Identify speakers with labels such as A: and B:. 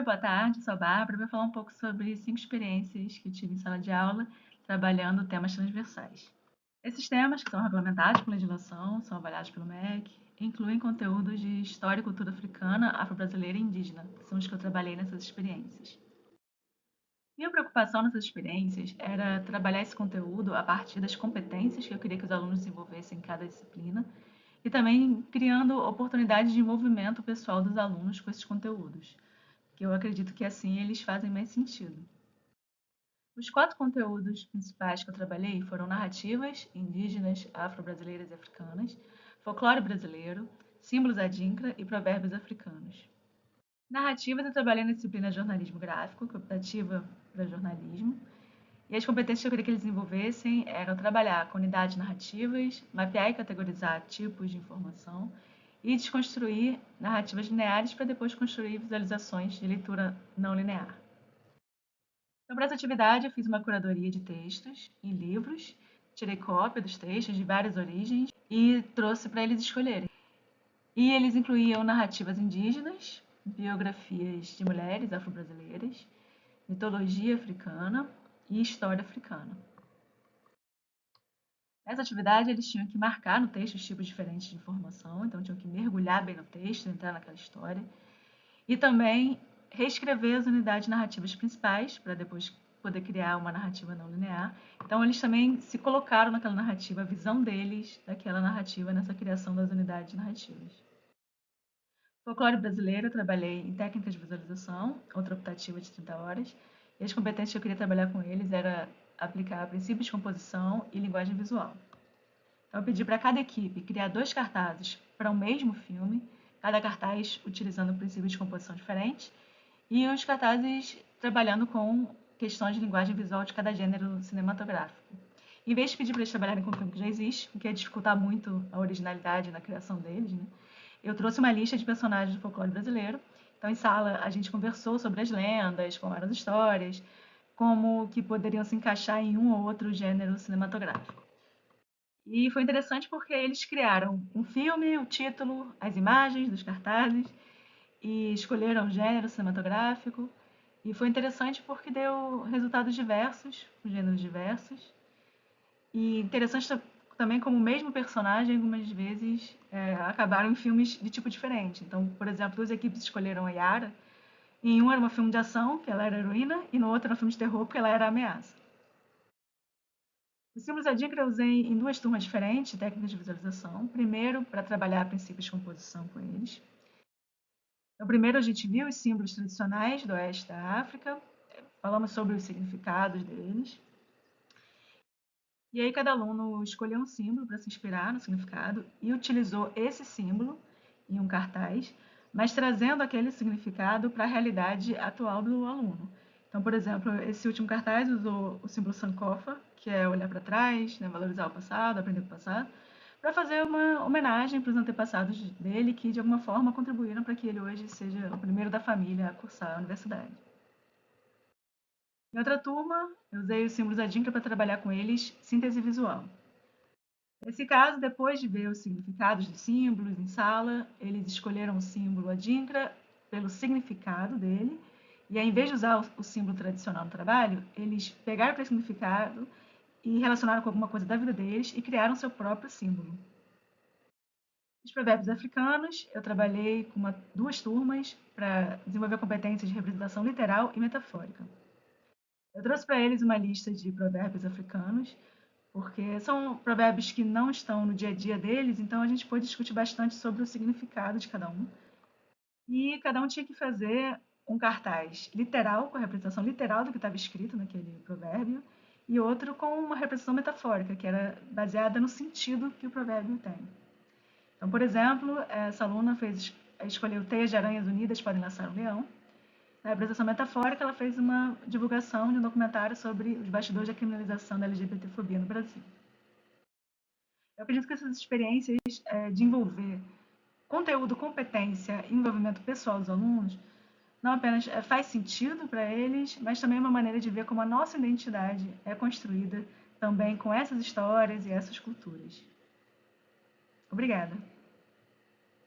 A: boa tarde, sou a Bárbara. Vou falar um pouco sobre 5 experiências que eu tive em sala de aula trabalhando temas transversais. Esses temas, que são regulamentados por legislação, são avaliados pelo MEC, incluem conteúdos de história e cultura africana, afro-brasileira e indígena, que são os que eu trabalhei nessas experiências. Minha preocupação nessas experiências era trabalhar esse conteúdo a partir das competências que eu queria que os alunos desenvolvessem em cada disciplina e também criando oportunidades de envolvimento pessoal dos alunos com esses conteúdos, que eu acredito que assim eles fazem mais sentido. Os 4 conteúdos principais que eu trabalhei foram narrativas indígenas, afro-brasileiras e africanas, folclore brasileiro, símbolos adinkra e provérbios africanos. Narrativas eu trabalhei na disciplina de jornalismo gráfico, que é optativa para jornalismo, e as competências que eu queria que eles desenvolvessem eram trabalhar com unidades narrativas, mapear e categorizar tipos de informação e desconstruir narrativas lineares para depois construir visualizações de leitura não linear. Então, para essa atividade, eu fiz uma curadoria de textos em livros, tirei cópia dos textos de várias origens e trouxe para eles escolherem. E eles incluíam narrativas indígenas, biografias de mulheres afro-brasileiras, mitologia africana e história africana. Nessa atividade, eles tinham que marcar no texto os tipos diferentes de informação, então tinham que mergulhar bem no texto, entrar naquela história, e também reescrever as unidades narrativas principais, para depois poder criar uma narrativa não linear. Então, eles também se colocaram naquela narrativa, a visão deles daquela narrativa nessa criação das unidades narrativas. Folclore brasileiro, eu trabalhei em técnicas de visualização, outra optativa de 30 horas, e as competências que eu queria trabalhar com eles era aplicar princípios de composição e linguagem visual. Então, eu pedi para cada equipe criar 2 cartazes para o mesmo filme, cada cartaz utilizando princípios de composição diferentes, e os cartazes trabalhando com questões de linguagem visual de cada gênero cinematográfico. Em vez de pedir para eles trabalharem com um filme que já existe, o que ia dificultar muito a originalidade na criação deles, né? Eu trouxe uma lista de personagens do folclore brasileiro. Então, em sala, a gente conversou sobre as lendas, como eram as histórias, como que poderiam se encaixar em um ou outro gênero cinematográfico. E foi interessante porque eles criaram um filme, o título, as imagens dos cartazes e escolheram o gênero cinematográfico. E foi interessante porque deu resultados diversos, gêneros diversos. E interessante também como o mesmo personagem, algumas vezes, acabaram em filmes de tipo diferente. Então, por exemplo, 2 equipes escolheram a Yara. Em um era um filme de ação, que ela era a heroína, e no outro era um filme de terror, porque ela era a ameaça. Os símbolos adinkra eu usei em 2 turmas diferentes, técnicas de visualização. Primeiro, para trabalhar princípios de composição com eles. Então, primeiro a gente viu os símbolos tradicionais do oeste da África, falamos sobre os significados deles. E aí cada aluno escolheu um símbolo para se inspirar no significado e utilizou esse símbolo em um cartaz, mas trazendo aquele significado para a realidade atual do aluno. Então, por exemplo, esse último cartaz usou o símbolo Sankofa, que é olhar para trás, né, valorizar o passado, aprender com o passado, para fazer uma homenagem para os antepassados dele que, de alguma forma, contribuíram para que ele hoje seja o primeiro da família a cursar a universidade. Em outra turma, eu usei os símbolos adinkra para trabalhar com eles síntese visual. Nesse caso, depois de ver os significados de símbolos em sala, eles escolheram o símbolo adinkra pelo significado dele, e ao invés de usar o símbolo tradicional no trabalho, eles pegaram aquele significado e relacionaram com alguma coisa da vida deles e criaram seu próprio símbolo. Os provérbios africanos, eu trabalhei com 2 turmas para desenvolver competências de representação literal e metafórica. Eu trouxe para eles uma lista de provérbios africanos, porque são provérbios que não estão no dia a dia deles, então a gente pôde discutir bastante sobre o significado de cada um. E cada um tinha que fazer um cartaz literal, com a representação literal do que estava escrito naquele provérbio, e outro com uma representação metafórica, que era baseada no sentido que o provérbio tem. Então, por exemplo, essa aluna escolheu teias de aranhas unidas podem laçar um leão. Na representação metafórica, ela fez uma divulgação de um documentário sobre os bastidores da criminalização da LGBTfobia no Brasil. Eu acredito que essas experiências de envolver conteúdo, competência e envolvimento pessoal dos alunos não apenas faz sentido para eles, mas também é uma maneira de ver como a nossa identidade é construída também com essas histórias e essas culturas. Obrigada.